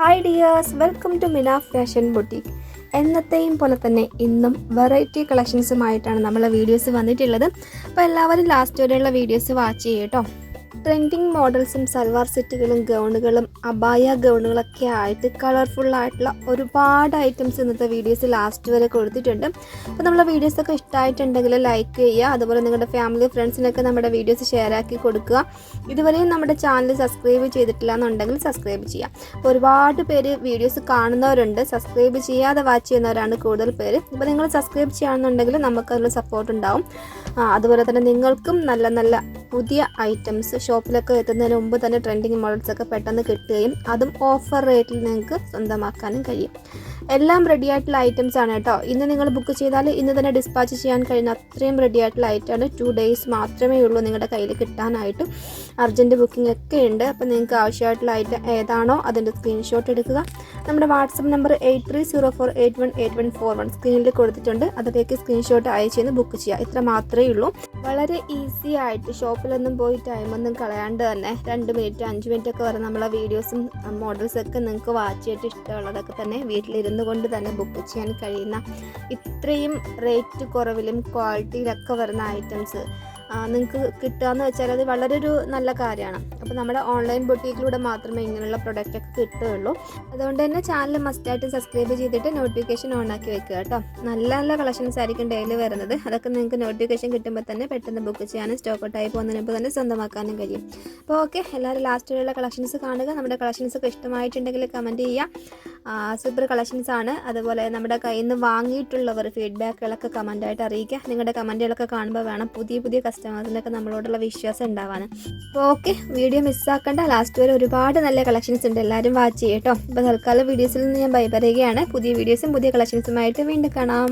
Hi dears, welcome to മിന fashion boutique. എന്നത്തെയും പോലെ തന്നെ ഇന്നും വെറൈറ്റി കളക്ഷൻസുമായിട്ടാണ് നമ്മളെ വീഡിയോസ് വന്നിട്ടുള്ളത്. അപ്പോൾ എല്ലാവരും ലാസ്റ്റ് വരെയുള്ള വീഡിയോസ് വാച്ച് ചെയ്യും കേട്ടോ. ട്രെൻഡിങ് മോഡൽസും സൽവാർ സെറ്റുകളും ഗൗണുകളും അബായ ഗൗണുകളൊക്കെ ആയിട്ട് കളർഫുള്ളായിട്ടുള്ള ഒരുപാട് ഐറ്റംസ് ഇന്നത്തെ വീഡിയോസ് ലാസ്റ്റ് വരെ കൊടുത്തിട്ടുണ്ട്. അപ്പോൾ നമ്മളെ വീഡിയോസൊക്കെ ഇഷ്ടമായിട്ടുണ്ടെങ്കിൽ ലൈക്ക് ചെയ്യുക, അതുപോലെ നിങ്ങളുടെ ഫാമിലി ഫ്രണ്ട്സിനൊക്കെ നമ്മുടെ വീഡിയോസ് ഷെയർ ആക്കി കൊടുക്കുക. ഇതുവരെയും നമ്മുടെ ചാനൽ സബ്സ്ക്രൈബ് ചെയ്തിട്ടില്ല എന്നുണ്ടെങ്കിൽ സബ്സ്ക്രൈബ് ചെയ്യാം. അപ്പോൾ ഒരുപാട് പേര് വീഡിയോസ് കാണുന്നവരുണ്ട്, സബ്സ്ക്രൈബ് ചെയ്യാതെ വാച്ച് ചെയ്യുന്നവരാണ് കൂടുതൽ പേര്. അപ്പോൾ നിങ്ങൾ സബ്സ്ക്രൈബ് ചെയ്യുകയാണെന്നുണ്ടെങ്കിൽ നമുക്ക് അതിൽ സപ്പോർട്ട് ഉണ്ടാവും. അതുപോലെ തന്നെ നിങ്ങൾക്കും നല്ല നല്ല പുതിയ ഐറ്റംസ് ഷോപ്പിലൊക്കെ എത്തുന്നതിന് മുമ്പ് തന്നെ ട്രെൻഡിങ് മോഡൽസൊക്കെ പെട്ടെന്ന് കിട്ടുകയും അതും ഓഫർ റേറ്റിൽ നിങ്ങൾക്ക് സ്വന്തമാക്കാനും കഴിയും. എല്ലാം റെഡി ആയിട്ടുള്ള ഐറ്റംസ് ആണ് കേട്ടോ. ഇന്ന് നിങ്ങൾ ബുക്ക് ചെയ്താൽ ഇന്ന് തന്നെ ഡിസ്പാച്ച് ചെയ്യാൻ കഴിയുന്ന അത്രയും റെഡി ആയിട്ടുള്ള ഐറ്റമാണ്. 2 days മാത്രമേ ഉള്ളൂ നിങ്ങളുടെ കയ്യിൽ കിട്ടാനായിട്ട്. അർജൻറ്റ് ബുക്കിംഗ് ഒക്കെ ഉണ്ട്. അപ്പോൾ നിങ്ങൾക്ക് ആവശ്യമായിട്ടുള്ള ഐറ്റം ഏതാണോ അതിൻ്റെ സ്ക്രീൻഷോട്ട് എടുക്കുക. നമ്മുടെ വാട്സപ്പ് നമ്പർ 8304818141 സ്ക്രീനിൽ കൊടുത്തിട്ടുണ്ട്. അതിലേക്ക് സ്ക്രീൻഷോട്ട് അയച്ചു ബുക്ക് ചെയ്യുക. ഇത്ര മാത്രമേ ഉള്ളൂ. വളരെ ഈസി ആയിട്ട് ഷോപ്പിലൊന്നും പോയി ടൈമൊന്നും കളയാണ്ട് തന്നെ 2 മിനിറ്റ് 5 മിനിറ്റ് ഒക്കെ വരെ നമ്മളെ വീഡിയോസും മോഡൽസൊക്കെ നിങ്ങൾക്ക് വാച്ച് ചെയ്തിട്ട് ഇഷ്ടമുള്ളതൊക്കെ തന്നെ വീട്ടിലിരുന്ന് കൊണ്ട് തന്നെ ബുക്ക് ചെയ്യാൻ കഴിയുന്ന ഇത്രയും റേറ്റ് കുറവിലും ക്വാളിറ്റിയിലൊക്കെ വരുന്ന ഐറ്റംസ് നിങ്ങൾക്ക് കിട്ടുകയെന്ന് വെച്ചാൽ അത് വളരെ ഒരു നല്ല കാര്യമാണ്. അപ്പോൾ നമ്മുടെ ഓൺലൈൻ ബൊട്ടീക്കിലൂടെ മാത്രമേ ഇങ്ങനെയുള്ള പ്രൊഡക്റ്റൊക്കെ കിട്ടുകയുള്ളൂ. അതുകൊണ്ട് തന്നെ ചാനൽ മസ്റ്റായിട്ട് സബ്സ്ക്രൈബ് ചെയ്തിട്ട് നോട്ടിഫിക്കേഷൻ ഓൺ ആക്കി വെക്കുക കേട്ടോ. നല്ല നല്ല കളക്ഷൻസ് ആയിരിക്കും ഡെയിലി വരുന്നത്. അതൊക്കെ നിങ്ങൾക്ക് നോട്ടിഫിക്കേഷൻ കിട്ടുമ്പോൾ തന്നെ പെട്ടെന്ന് ബുക്ക് ചെയ്യാനും സ്റ്റോക്ക് ഔട്ടായി പോകുന്നതിന് മുമ്പ് തന്നെ സ്വന്തമാക്കാനും കഴിയും. അപ്പോൾ ഓക്കെ, എല്ലാവരും ലാസ്റ്റ് വരെയുള്ള കളക്ഷൻസ് കാണുക. നമ്മുടെ കളക്ഷൻസൊക്കെ ഇഷ്ടമായിട്ടുണ്ടെങ്കിൽ കമൻറ്റ് ചെയ്യുക. സൂപ്പർ കളക്ഷൻസ് ആണ്. അതുപോലെ നമ്മുടെ കയ്യിൽ നിന്ന് വാങ്ങിയിട്ടുള്ളവർ ഫീഡ്ബാക്കുകളൊക്കെ കമൻറ്റായിട്ട് അറിയിക്കുക. നിങ്ങളുടെ കമൻറ്റുകളൊക്കെ കാണുമ്പോൾ വേണം പുതിയ കസ്റ്റമേഴ്സിനൊക്കെ നമ്മളോടുള്ള വിശ്വാസം ഉണ്ടാവാൻ. അപ്പോൾ ഓക്കെ, വീഡിയോ മിസ്സാക്കേണ്ട. ലാസ്റ്റ് വരെ ഒരുപാട് നല്ല കളക്ഷൻസ് ഉണ്ട്, എല്ലാവരും വാച്ച് ചെയ്യും കേട്ടോ. അപ്പോൾ തൽക്കാലം വീഡിയോസിൽ നിന്ന് ഞാൻ ബൈ പറയുകയാണ്. പുതിയ വീഡിയോസും പുതിയ കളക്ഷൻസുമായിട്ട് വീണ്ടും കാണാം.